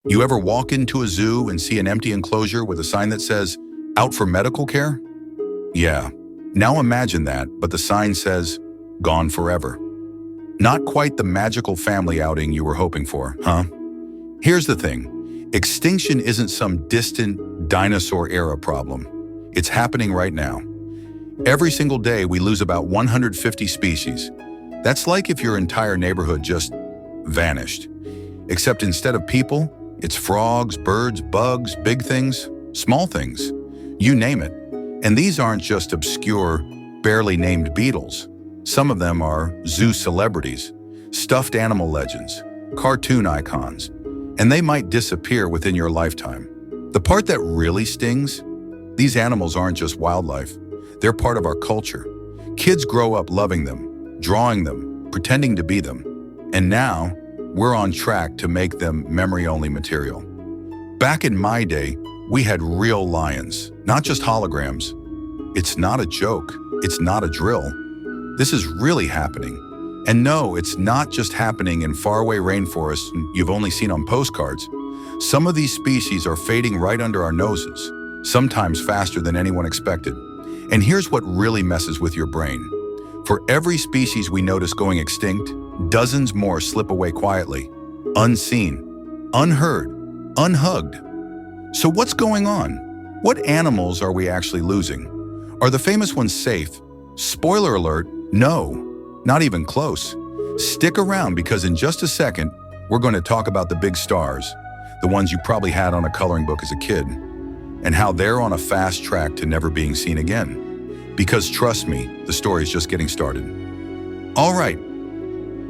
You ever walk into a zoo and see an empty enclosure with a sign that says, "Out for medical care"? Yeah. Now imagine that, but the sign says, "Gone forever." Not quite the magical family outing you were hoping for, huh? Here's the thing. Extinction isn't some distant dinosaur-era problem. It's happening right now. Every single day, we lose about 150 species. That's like if your entire neighborhood just vanished. Except instead of people, it's frogs, birds, bugs, big things, small things. You name it. And these aren't just obscure, barely named beetles. Some of them are zoo celebrities, stuffed animal legends, cartoon icons, and they might disappear within your lifetime. The part that really stings? These animals aren't just wildlife. They're part of our culture. Kids grow up loving them, drawing them, pretending to be them. And now, we're on track to make them memory-only material. Back in my day, we had real lions, not just holograms. It's not a joke. It's not a drill. This is really happening. And no, it's not just happening in faraway rainforests you've only seen on postcards. Some of these species are fading right under our noses, sometimes faster than anyone expected. And here's what really messes with your brain. For every species we notice going extinct, dozens more slip away quietly, unseen, unheard, unhugged. So what's going on? What animals are we actually losing? Are the famous ones safe? Spoiler alert, no, not even close. Stick around because in just a second, we're going to talk about the big stars, the ones you probably had on a coloring book as a kid, and how they're on a fast track to never being seen again. Because trust me, the story's just getting started. All right,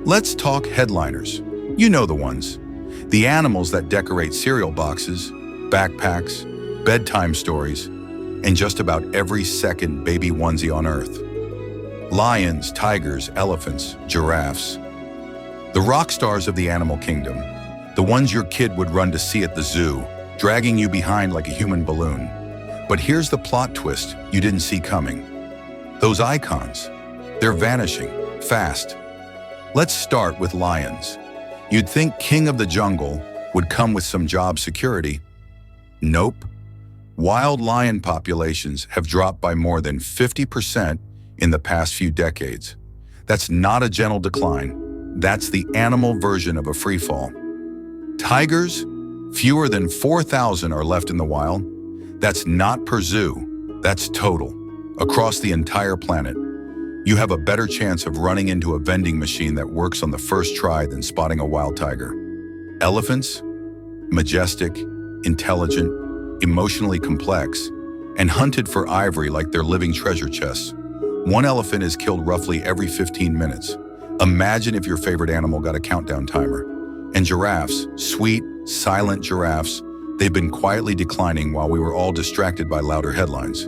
let's talk headliners. You know the ones. The animals that decorate cereal boxes, backpacks, bedtime stories, and just about every second baby onesie on Earth. Lions, tigers, elephants, giraffes. The rock stars of the animal kingdom. The ones your kid would run to see at the zoo, dragging you behind like a human balloon. But here's the plot twist you didn't see coming. Those icons, they're vanishing, fast. Let's start with lions. You'd think king of the jungle would come with some job security. Nope. Wild lion populations have dropped by more than 50% in the past few decades. That's not a gentle decline. That's the animal version of a free fall. Tigers, fewer than 4,000 are left in the wild. That's not per zoo, that's total. Across the entire planet. You have a better chance of running into a vending machine that works on the first try than spotting a wild tiger. Elephants, majestic, intelligent, emotionally complex, and hunted for ivory like they're living treasure chests. One elephant is killed roughly every 15 minutes. Imagine if your favorite animal got a countdown timer. And giraffes, sweet, silent giraffes, they've been quietly declining while we were all distracted by louder headlines.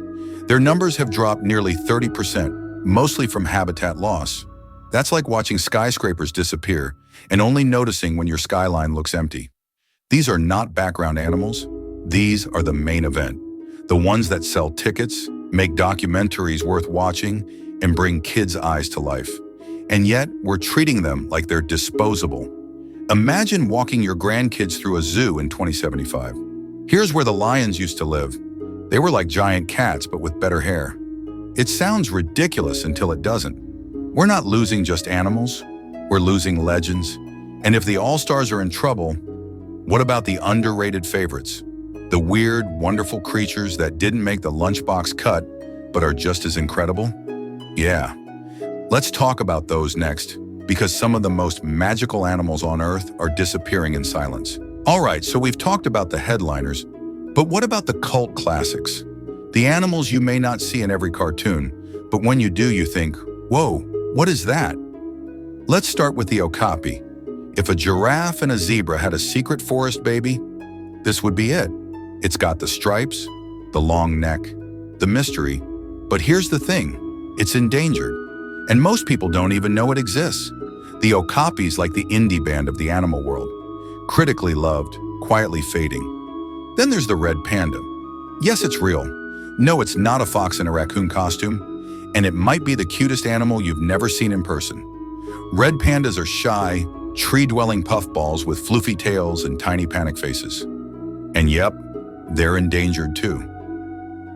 Their numbers have dropped nearly 30%, mostly from habitat loss. That's like watching skyscrapers disappear and only noticing when your skyline looks empty. These are not background animals. These are the main event. The ones that sell tickets, make documentaries worth watching, and bring kids' eyes to life. And yet, we're treating them like they're disposable. Imagine walking your grandkids through a zoo in 2075. Here's where the lions used to live. They were like giant cats, but with better hair. It sounds ridiculous until it doesn't. We're not losing just animals, we're losing legends. And if the all-stars are in trouble, what about the underrated favorites? The weird, wonderful creatures that didn't make the lunchbox cut, but are just as incredible? Yeah. Let's talk about those next, because some of the most magical animals on Earth are disappearing in silence. All right, so we've talked about the headliners, but what about the cult classics? The animals you may not see in every cartoon, but when you do, you think, whoa, what is that? Let's start with the okapi. If a giraffe and a zebra had a secret forest baby, this would be it. It's got the stripes, the long neck, the mystery. But here's the thing, it's endangered. And most people don't even know it exists. The okapi's like the indie band of the animal world. Critically loved, quietly fading. Then there's the red panda. Yes, it's real. No, it's not a fox in a raccoon costume. And it might be the cutest animal you've never seen in person. Red pandas are shy, Tree-dwelling puffballs with floofy tails and tiny panic faces. And yep, they're endangered too.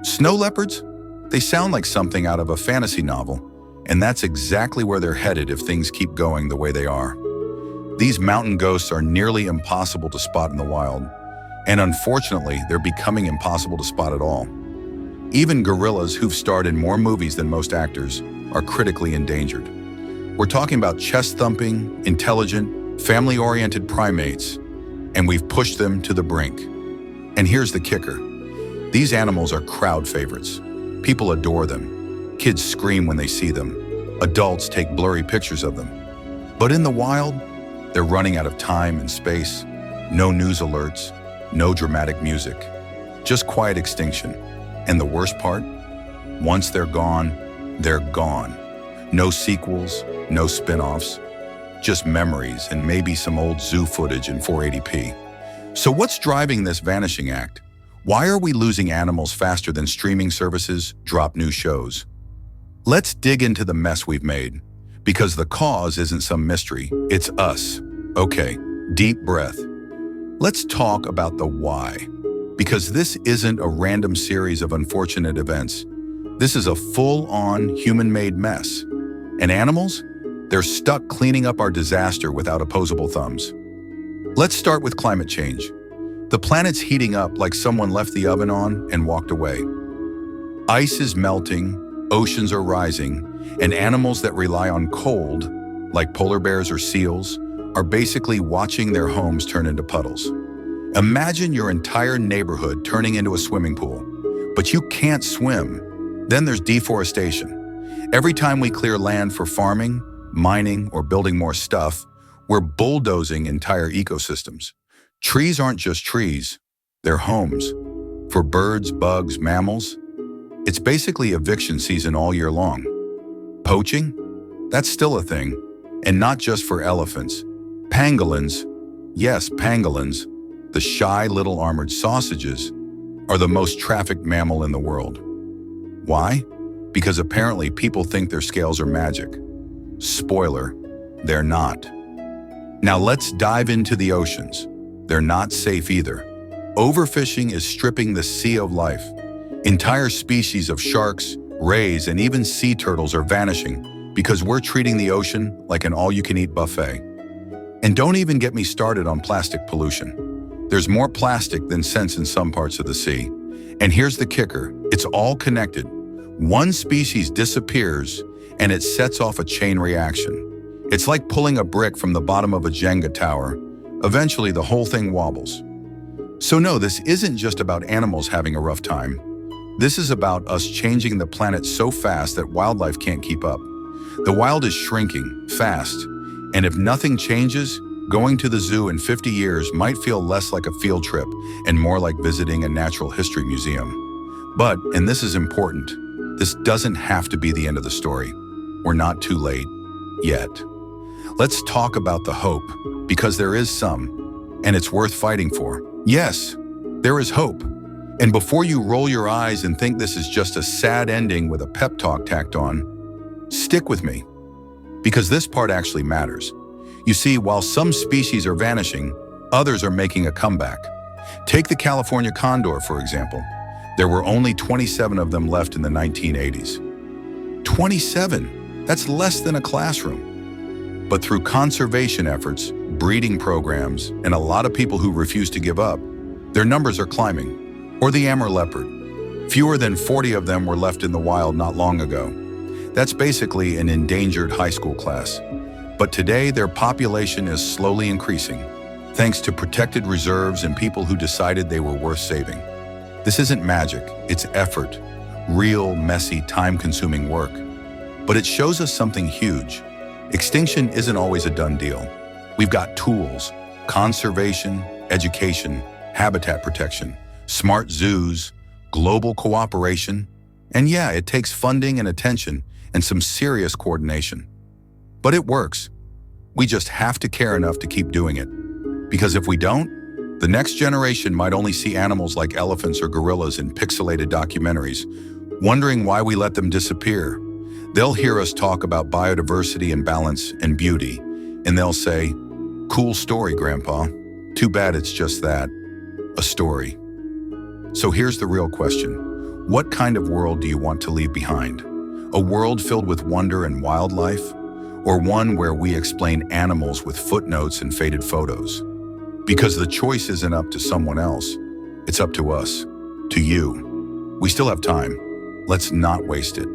Snow leopards? They sound like something out of a fantasy novel, and that's exactly where they're headed if things keep going the way they are. These mountain ghosts are nearly impossible to spot in the wild, and unfortunately, they're becoming impossible to spot at all. Even gorillas, who've starred in more movies than most actors, are critically endangered. We're talking about chest-thumping, intelligent, family-oriented primates, and we've pushed them to the brink. And here's the kicker. These animals are crowd favorites. People adore them. Kids scream when they see them. Adults take blurry pictures of them. But in the wild, they're running out of time and space. No news alerts, no dramatic music, just quiet extinction. And the worst part? Once they're gone, they're gone. No sequels, no spin-offs, just memories and maybe some old zoo footage in 480p. So what's driving this vanishing act? Why are we losing animals faster than streaming services drop new shows? Let's dig into the mess we've made, because the cause isn't some mystery, it's us. Okay, deep breath. Let's talk about the why, because this isn't a random series of unfortunate events. This is a full-on human-made mess. And animals? They're stuck cleaning up our disaster without opposable thumbs. Let's start with climate change. The planet's heating up like someone left the oven on and walked away. Ice is melting, oceans are rising, and animals that rely on cold, like polar bears or seals, are basically watching their homes turn into puddles. Imagine your entire neighborhood turning into a swimming pool, but you can't swim. Then there's deforestation. Every time we clear land for farming, mining, or building more stuff, we're bulldozing entire ecosystems. Trees aren't just trees, they're homes. For birds, bugs, mammals, it's basically eviction season all year long. Poaching? That's still a thing, and not just for elephants. Pangolins, yes, pangolins, the shy little armored sausages, are the most trafficked mammal in the world. Why? Because apparently people think their scales are magic. Spoiler, they're not. Now let's dive into the oceans. They're not safe either. Overfishing is stripping the sea of life. Entire species of sharks, rays, and even sea turtles are vanishing because we're treating the ocean like an all-you-can-eat buffet. And don't even get me started on plastic pollution. There's more plastic than sense in some parts of the sea. And here's the kicker, it's all connected. One species disappears and it sets off a chain reaction. It's like pulling a brick from the bottom of a Jenga tower. Eventually, the whole thing wobbles. So no, this isn't just about animals having a rough time. This is about us changing the planet so fast that wildlife can't keep up. The wild is shrinking, fast, and if nothing changes, going to the zoo in 50 years might feel less like a field trip and more like visiting a natural history museum. But, and this is important, this doesn't have to be the end of the story. We're not too late, yet. Let's talk about the hope, because there is some, and it's worth fighting for. Yes, there is hope. And before you roll your eyes and think this is just a sad ending with a pep talk tacked on, stick with me, because this part actually matters. You see, while some species are vanishing, others are making a comeback. Take the California condor, for example. There were only 27 of them left in the 1980s. 27! That's less than a classroom. But through conservation efforts, breeding programs, and a lot of people who refuse to give up, their numbers are climbing. Or the Amur leopard. Fewer than 40 of them were left in the wild not long ago. That's basically an endangered high school class. But today, their population is slowly increasing, thanks to protected reserves and people who decided they were worth saving. This isn't magic, it's effort, real, messy, time-consuming work. But it shows us something huge. Extinction isn't always a done deal. We've got tools, conservation, education, habitat protection, smart zoos, global cooperation, and yeah, it takes funding and attention and some serious coordination. But it works. We just have to care enough to keep doing it. Because if we don't, the next generation might only see animals like elephants or gorillas in pixelated documentaries, wondering why we let them disappear. They'll hear us talk about biodiversity and balance and beauty, and they'll say, Cool story, Grandpa. Too bad it's just that, a story. So here's the real question. What kind of world do you want to leave behind? A world filled with wonder and wildlife? Or one where we explain animals with footnotes and faded photos? Because the choice isn't up to someone else. It's up to us, to you. We still have time. Let's not waste it.